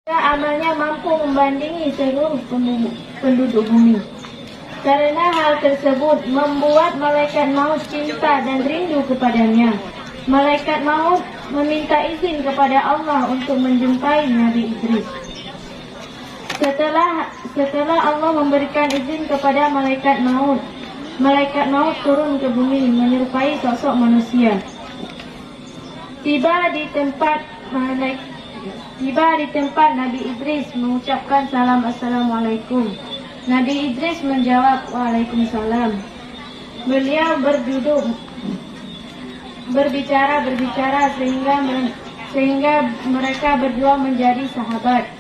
Amalnya mampu membandingi seluruh penduduk bumi. Karena hal tersebut membuat malaikat maut cinta dan rindu kepadanya. Malaikat maut meminta izin kepada Allah untuk menjumpai Nabi Idris. Setelah Allah memberikan izin kepada malaikat maut turun ke bumi menyerupai sosok manusia. Tiba di tempat Nabi Idris mengucapkan salam Assalamualaikum. Nabi Idris menjawab Waalaikumsalam. Beliau berduduk berbicara sehingga mereka berdua menjadi sahabat.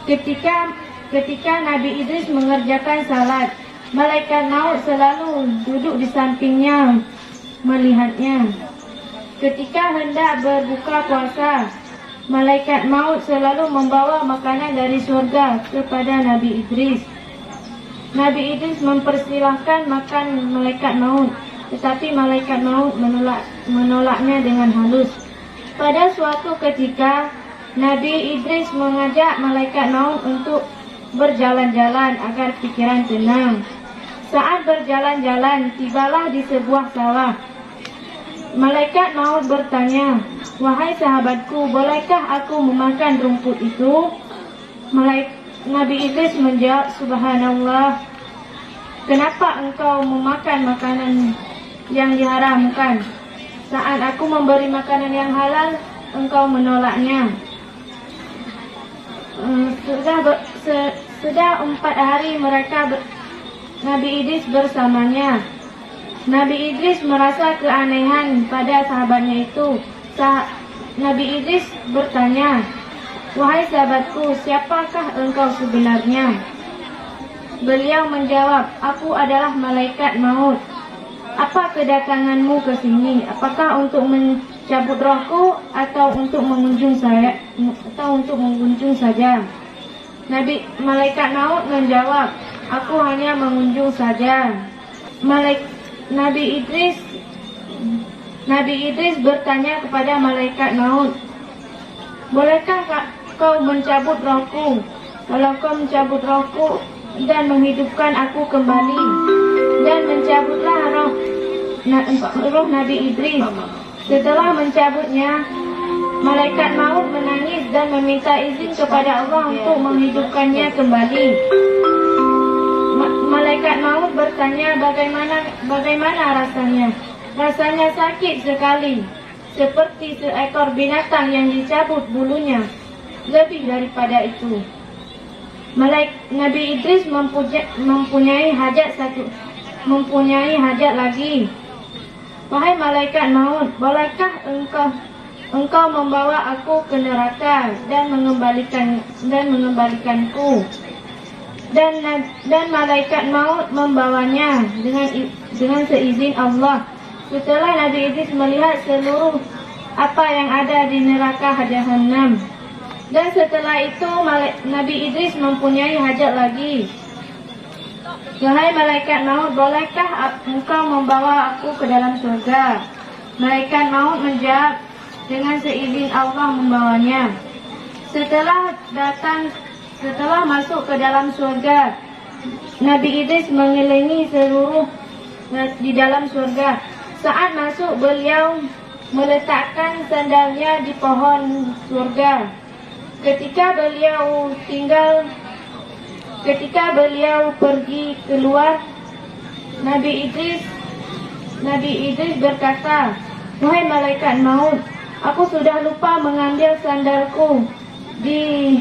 Ketika Nabi Idris mengerjakan salat, malaikat maut selalu duduk di sampingnya melihatnya. Ketika hendak berbuka puasa, malaikat maut selalu membawa makanan dari surga kepada Nabi Idris. Nabi Idris mempersilahkan makan malaikat maut, tetapi malaikat maut menolaknya dengan halus. Pada suatu ketika, Nabi Idris mengajak malaikat maut untuk berjalan-jalan agar pikiran tenang. Saat berjalan-jalan, tibalah di sebuah sawah. Malaikat maut bertanya, "Wahai sahabatku, bolehkah aku memakan rumput itu?" Nabi Idris menjawab, "Subhanallah, kenapa engkau memakan makanan yang diharamkan? Saat aku memberi makanan yang halal, engkau menolaknya." Sudah 4 hari Nabi Idris bersamanya. Nabi Idris merasa keanehan pada sahabatnya itu. Nabi Idris bertanya, "Wahai sahabatku, siapakah engkau sebenarnya?" Beliau menjawab, "Aku adalah malaikat maut. Apa kedatanganmu ke sini? Apakah untuk mencabut rohku atau untuk mengunjung saja?" Malaikat maut menjawab, "Aku hanya mengunjung saja." Nabi Idris bertanya kepada malaikat maut, "Bolehkah kau mencabut rohku? Kalau kau mencabut rohku dan menghidupkan aku kembali." Dan mencabutlah roh Nabi Idris. Setelah mencabutnya, malaikat maut menangis dan meminta izin kepada Allah untuk menghidupkannya kembali. Malaikat maut bertanya, bagaimana rasanya? Rasanya sakit sekali, seperti seekor binatang yang dicabut bulunya. Lebih daripada itu, Nabi Idris mempunyai hajat lagi. "Wahai malaikat maut, bolehkah engkau membawa aku ke neraka dan mengembalikanku?" Dan malaikat maut membawanya dengan seizin Allah. Setelah Nabi Idris melihat seluruh apa yang ada di neraka Jahannam. Dan setelah itu Nabi Idris mempunyai hajat lagi. "Wahai malaikat maut, bolehkah engkau membawa aku ke dalam surga?" Malaikat maut menjawab, dengan seizin Allah membawanya. Setelah masuk ke dalam surga, Nabi Idris mengelilingi seluruh di dalam surga. Saat masuk, beliau meletakkan sandalnya di pohon surga. Ketika beliau pergi keluar, Nabi Idris berkata, "Wahai malaikat maut, aku sudah lupa mengambil sandalku di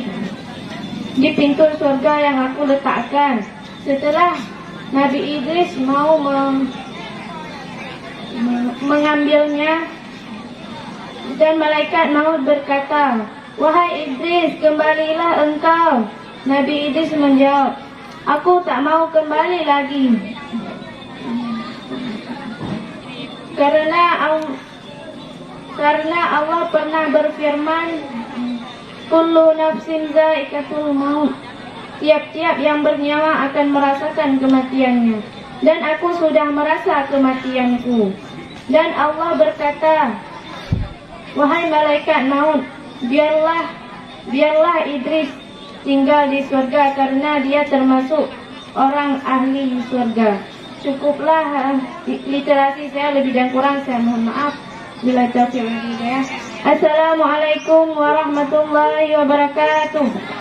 pintu surga yang aku letakkan." Setelah Nabi Idris mau mengambilnya, dan malaikat maut berkata, "Wahai Idris, kembalilah engkau." Nabi Idris menjawab, "Aku tak mau kembali lagi. Karena Allah pernah berfirman, Kullu nafsin za'iqatul maut. Tiap-tiap yang bernyawa akan merasakan kematiannya. Dan aku sudah merasa kematianku." Dan Allah berkata, "Wahai malaikat maut, biarlah tinggal di surga karena dia termasuk orang ahli surga. Cukuplah literasi saya, lebih dan kurang saya mohon maaf. Bila taufiq wal hidayah. Assalamualaikum warahmatullahi wabarakatuh.